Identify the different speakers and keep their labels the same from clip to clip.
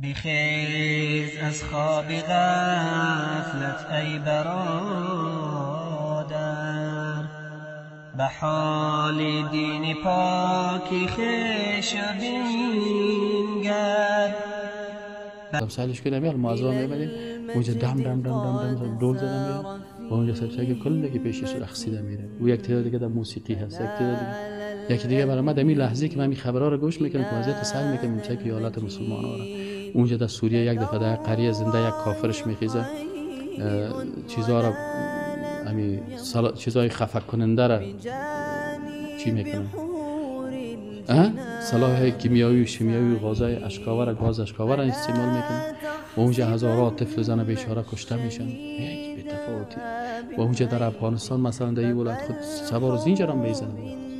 Speaker 1: بخیز از خواب غفلت ای برادر، به حال دین پاکی خویش بنگر.
Speaker 2: سالش که نمیاد معذرت میبریم اونجا دم دم دم دم دم دول زدن میاد و اونجا سبسه کلی پیشش رقصیده میره و یک تعداد دیگه در موسیقی هست، یک تعداد دیگه یکی دیگه برای من در این لحظه که من این خبرها رو گوش میکنم که وضعیت سعی میکنم چه که حالت مسلمان‌ها را اونجا در سوریه یک دفعه در قریه زنده یک کافرش میخیزه چیزها را همین چیزای خفه کننده را چی میکنن سلاح کیمیایی و شیمیایی و غازهای اشکاور گاز اشکاور را استعمال میکنن و اونجا هزارات طفل زن بیچاره کشته میشن. هیچ بی‌تفاوتی. و اونجا در افغانستان مثلا در این ولایت خود سوار زینجر هم میزنن،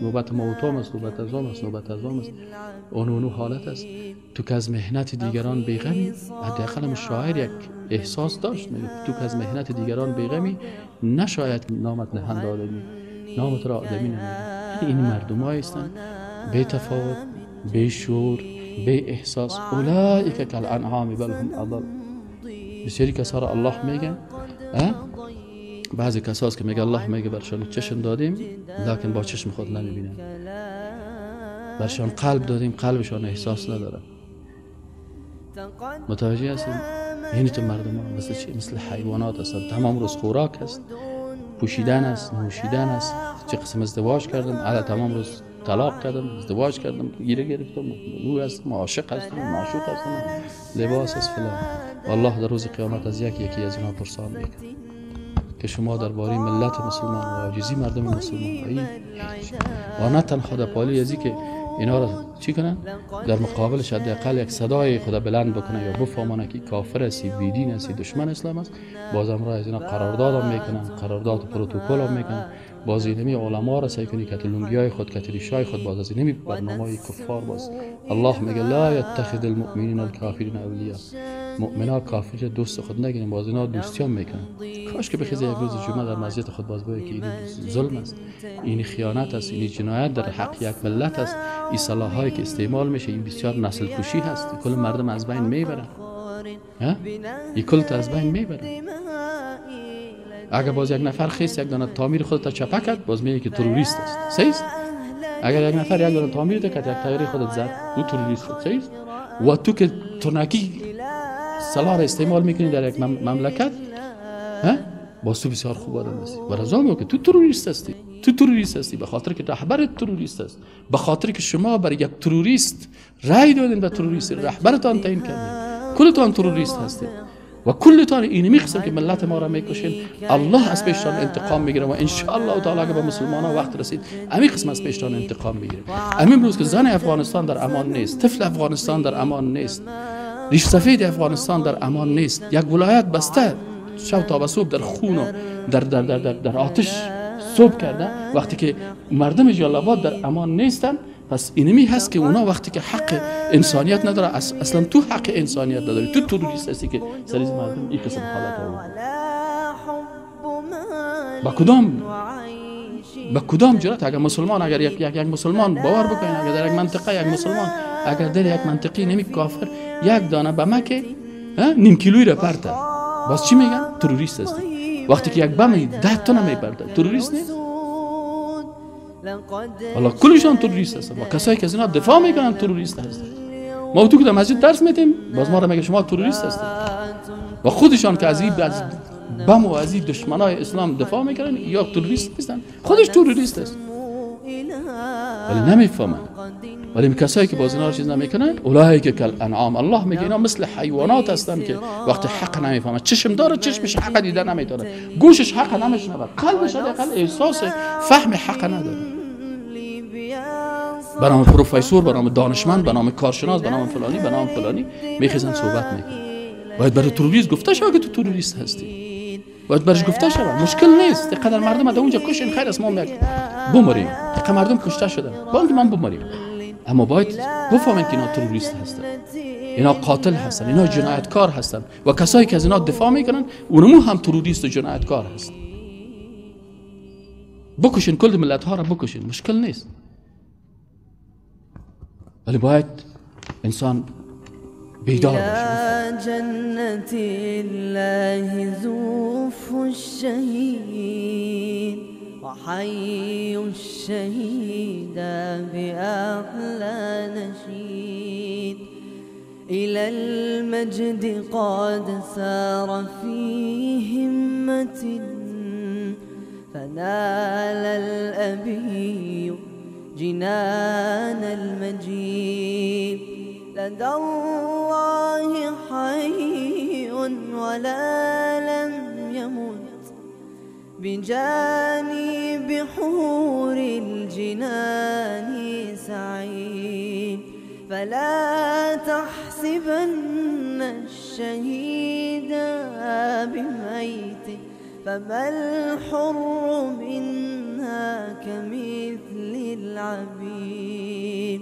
Speaker 2: نوبت موتام است، نوبت ازام است، نوبت ازام است، اونو حالت است. تو که از مهنت دیگران بیغمی، حداقل شاعر یک احساس داشت، میگه تو که از مهنت دیگران بیغمی نشاید نامت نهند آدمی، نامت را آدمی نمیگه. این مردمایی هستند بی تفاوت، بی شعور، بی احساس. اولئک کالانعام بل هم اضل. بسیاری کسا را الله میگه، بعضی کساست که میگه الله میگه برشان چشم دادیم لکن با چشم خود نمیبینن، برشان قلب دادیم قلبشان احساس نداره. متوجه هستیم؟ این تو مردم ها مثل چی؟ مثل حیوانات هستند. تمام روز خوراک است، پوشیدن است، نوشیدن است، چه قسم ازدواج کردم، علا تمام روز طلاق کردم، ازدواج کردم، گیره گرفتم، نو هستم، عاشق هستم، معشوق هستم، لباس است فلان. والله در روز قیامت از یکی از اینا پرسان میکنه که شما درباره ملت مسلمان و عاجزی مردم مسلمان و نه تنها در پالی ازی که اینا را چی کنن در مقابلش حداقل یک صدای خدا بلند بکنه یا بفهمانه که کافر هستی، بیدین هستی، دشمن اسلام است، باز هم را از اینا قرارداد هم میکنن، قرارداد پروتکل هم میکنن. باز اینمی علما را سعی کنی کتلونگی های خود، کتریشای خود، باز از اینمی برنامه کفار باز الله میگه لا یتخذ المؤمنین الکافرین اولیاء. مؤمنا کافر دوست خود نگیرن، باز اینا دوستی هم میکنن. کاش که بخیزه یک روز جمعه در مسجد خود باز بگه که این ظلم است، این خیانت است، این جنایت در حق یک ملت است، این صلاحایی که استعمال میشه این بسیار نسل کشی هست، کل مردم از بین میبرن، این کل از بین میبرن. اگر باز یک نفر خیست یک دانه تعمیر خودت چپه کرد باز میگه که تروریست است، صحیح است؟ اگر یک نفر یک دانه تعمیر کرد یک تایر خودت زد او تروریست است، صحیح است؟ و تو که ترنکی سلاح را استعمال میکنی در یک مملکت باز تو بسیار خوب آدم هستی. برای میگه که تو تروریست هستی، تو تروریست هستی به خاطر که رهبرت تروریست است، به خاطر که شما برای یک تروریست رأی دادین و تروریست رهبرتان تعیین کردین، کلتان تروریست هستید و کلتان اینمی قسم که ملت ما را میکشین. الله از پیشتان انتقام میگیره و ان شاء الله تعالی اگه به مسلمانان وقت رسید همین قسم از پیشتان انتقام میگیره. همین روز که زن افغانستان در امان نیست، طفل افغانستان در امان نیست، ریش سفید افغانستان در امان نیست، یک ولایت بسته شب تا به صبح در خون و در آتش صبح کرده، وقتی که مردم جلال آباد در امان نیستن، پس اینمی هست که اونا وقتی که حق انسانیت نداره، اصلا تو حق انسانیت نداری، تو تروریست هستی که سریز مردم این قسم حالت ها. با کدام جرأت اگر مسلمان، اگر یک مسلمان باور بکنین، اگر در یک منطقه یک مسلمان اگر در یک منطقه نمی کافر یک دانه بم که نیم کیلویی را پرته، باز چی میگن؟ تروریست هستی. وقتی که یک بم 10 تن میپرده تروریست نیست؟ والا کلشان تروریست هستن و کسایی که از اینا دفاع میکنن تروریست هستن. ما تو که در مسجد درس میدیم باز ما را میگه شما تروریست هستید و خودشان که از این بم و از این دشمنای اسلام دفاع میکنن یا تروریست نیستن؟ خودش تروریست است ولی نمیفهمن. ولی کسایی که باز اینا رو چیز نمیکنن اولئک کالانعام، الله میگه اینا مثل حیوانات هستن که وقتی حق نمیفهمن، چشم داره چشمش حق دیدن نمیتونه، گوشش حق نمیشنوه، قلبش حداقل احساس فهم حق نداره. به نام پروفسور، به نام دانشمند، به نام کارشناس، به نام فلانی، به نام فلانی میخیزن صحبت میکنن. باید برای تروریست گفته شود که تو تروریست هستی، باید برش گفته شود. مشکل نیست اینقدر مردم در اونجا کشین، خیر است ما بمریم، اینقدر مردم کشته شدن با اینکه من بمریم، اما باید بفهمن که اینا تروریست هستن، اینا قاتل هستن، اینا جنایتکار هستن و کسایی که از اینا دفاع میکنن اونمو هم تروریست و جنایتکار هستن. بکشین، کل ملت ها را بکشین، مشکل نیست، ولی باید انسان بیدار
Speaker 1: إلى
Speaker 2: باشیم.
Speaker 1: جنة الله زوف الشهيد وحي الشهيد بأحلى نشيد. إلى المجد قد سار في همة فنال الأبي جنان المجيد. لدى الله حي ولا لم يمت بجانب حور الجنان سعيد. فلا تحسبن الشهيد بميت فما الحر منها كمثل العبيد.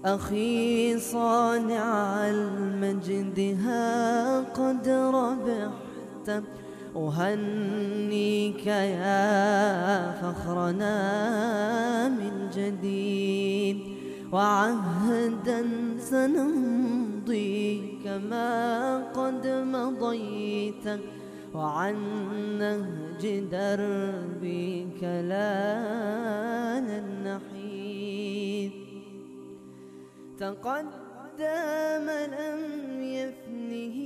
Speaker 1: أخي صانع المجد ها قد ربحت أهنيك يا فخرنا من جديد. وعهدا سنمضي كما قد مضيت وعن نهج دربك لا ننحيد. تقدم لم يفنه